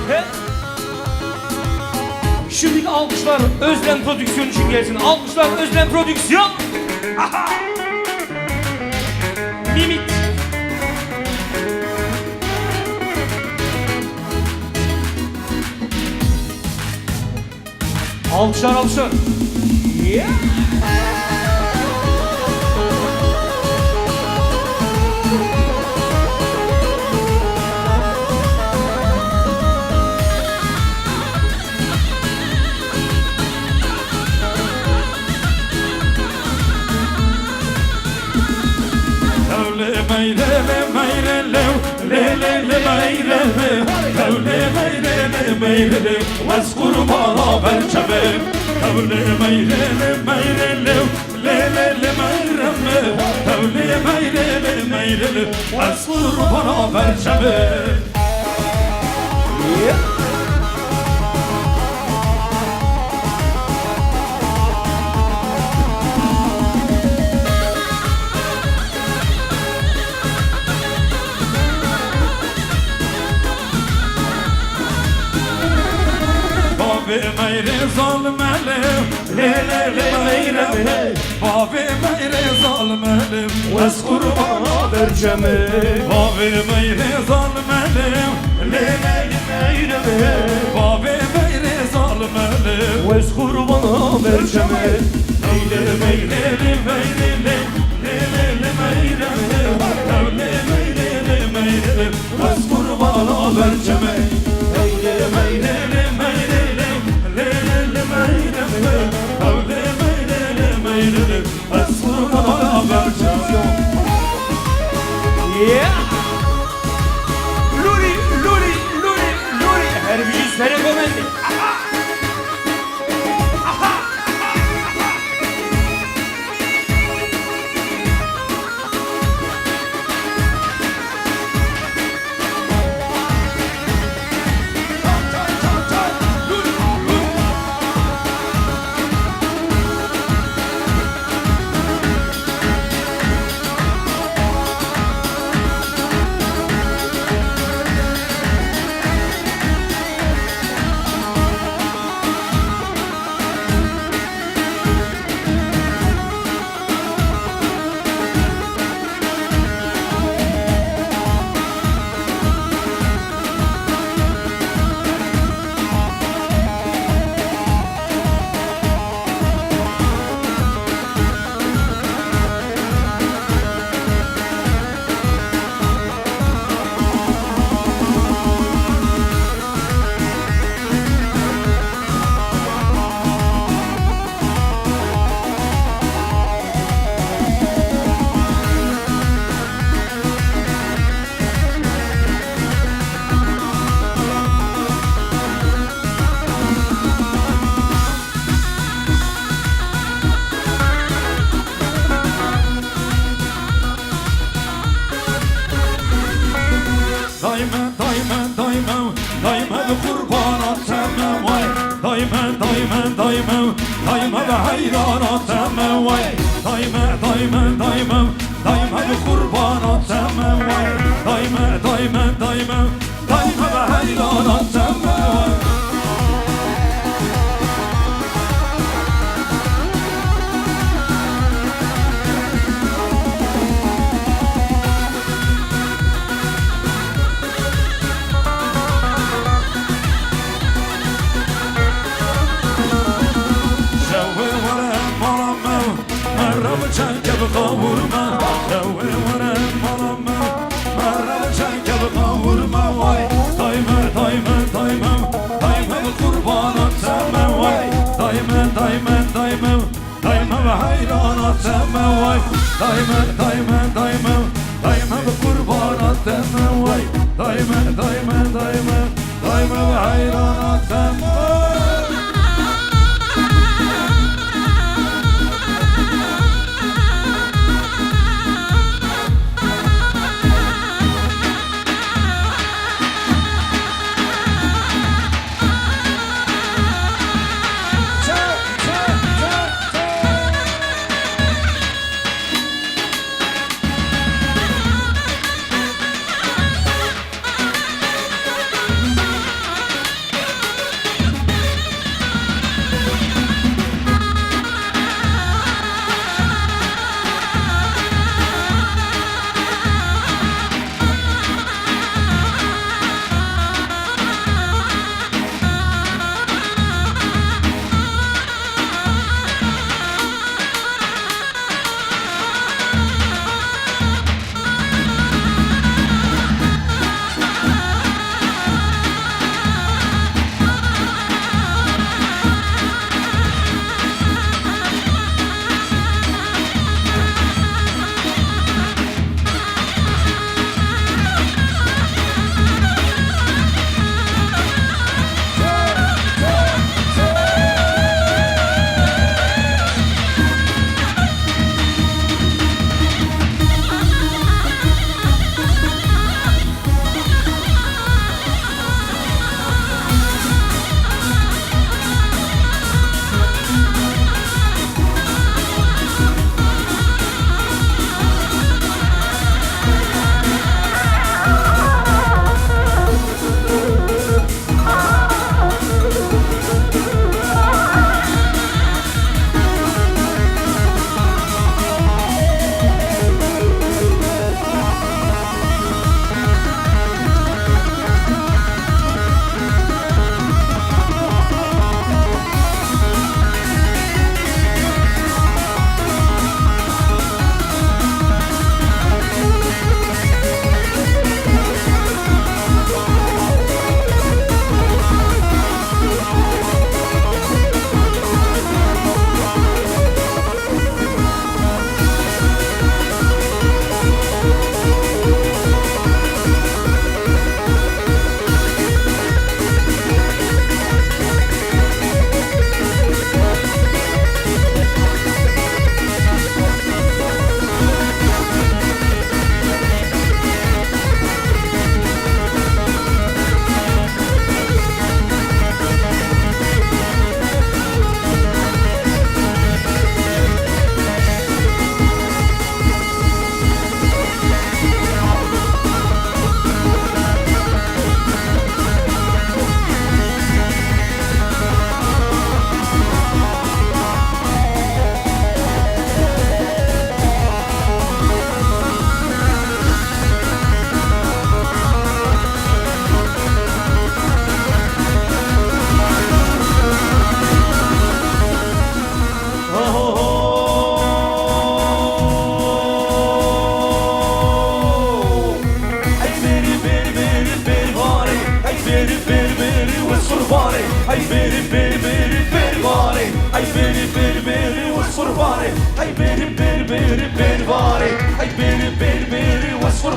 He? Şimdiki alkışlar Özlem Prodüksiyon için gelsin. Alkışlar Özlem Prodüksiyon. Aha! Mimik. Alkışlar alkışlar. Yeah! واز قربانا برچمه توله میره میره لیله میرمه توله میره واز قربانا برچمه Meyre zalmelim, lele meyre Bavi meyre zalmelim, vez kurbana vercemi Bavi meyre zalmelim, lele meyre Bavi meyre zalmelim, vez kurbana vercemi Meyle meyle meyle lele meyre Tevle meyle meyle, vez kurbana vercemi Meyle meyle Yeah! Luri, Luri, Luri, Luri. Her bir yüz recommended. Aha! Aha! Daima ve hayranat temem vay Daima ve kurbanat temem vay Daima ve hayranat temem vay Kavurma, davul veren malama, merhaba çeker kavurma vay. Daima kurbanat sevme vay. Daima ve hayranat sevme vay. Daima ve kurbanat sevme vay. Daima ve hayranat sevme vay.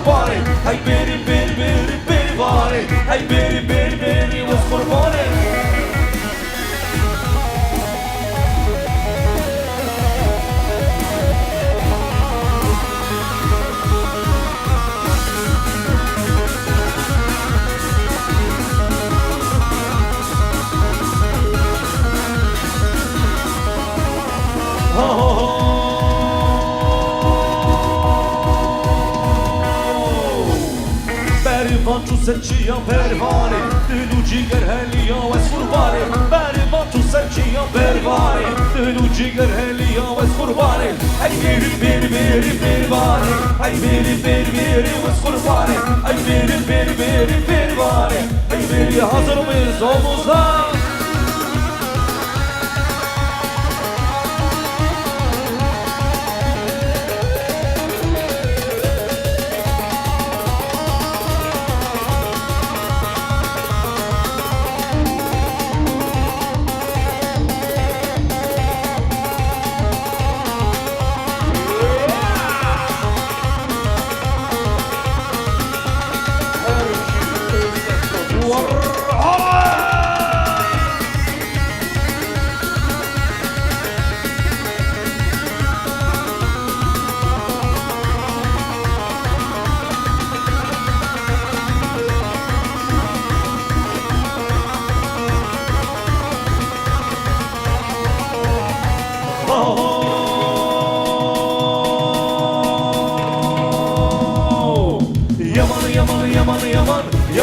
قرباني هاي بيري بيري بيري بيري باري هاي بيري بيري بيري وز قرباني Berivan tu serçiyan pervane Dülü ciger heliya ve kurbane Berivan tu serçiyan pervane Dülü ciger heliya ve kurbane Ay biri biri biri biri bari Ay biri biri biri ve kurbane Ay biri biri biri biri bari Ay biri hazır mıyız omuzlar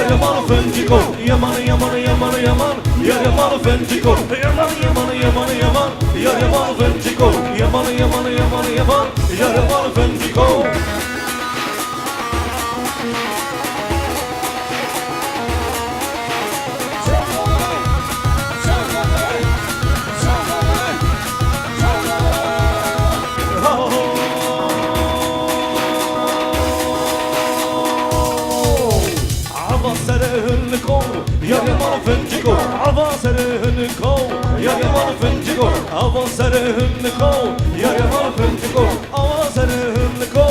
Yaman fençiko Yaman yaman yaman yaman Yaman fençiko Yaman yaman yaman yaman Yaman fençiko Yaman yaman yaman yaman Yaman fençiko Yaman fençiko Avansarıhınıko Yaman fençiko Avansarıhınıko Yaman fençiko Avansarıhınıko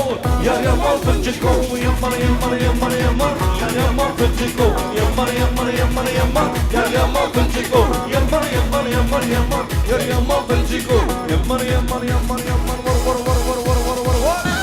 Yaman fençiko Yaman yaman yaman yaman Yaman fençiko Yaman yaman yaman yaman Yaman fençiko Yaman yaman yaman yaman Yaman fençiko Yaman yaman yaman yaman Var var var var var var var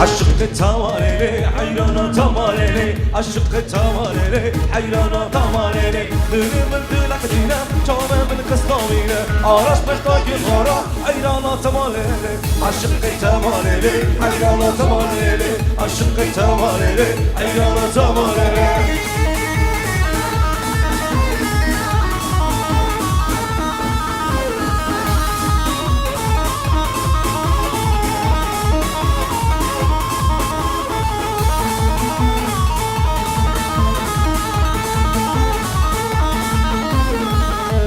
Aşık tamarele, hayrana tamarele, aşık tamarele, hayrana tamarele. Dönümün dülak dinem, çağımın kıstamine, araç behtaki gara, hayrana tamarele, aşık tamarele, hayrana tamarele, aşık tamarele, hayrana tamarele.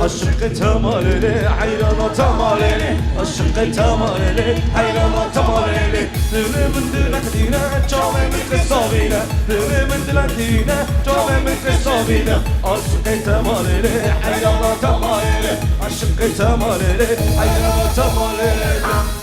aşık temaleli hayrana temaleli aşık temaleli hayrana temaleli dilimin dilekliğine çavemin kısabine dilimin dilekliğine çavemin kısabine aşık temaleli hayrana temaleli aşık temaleli hayrana temaleli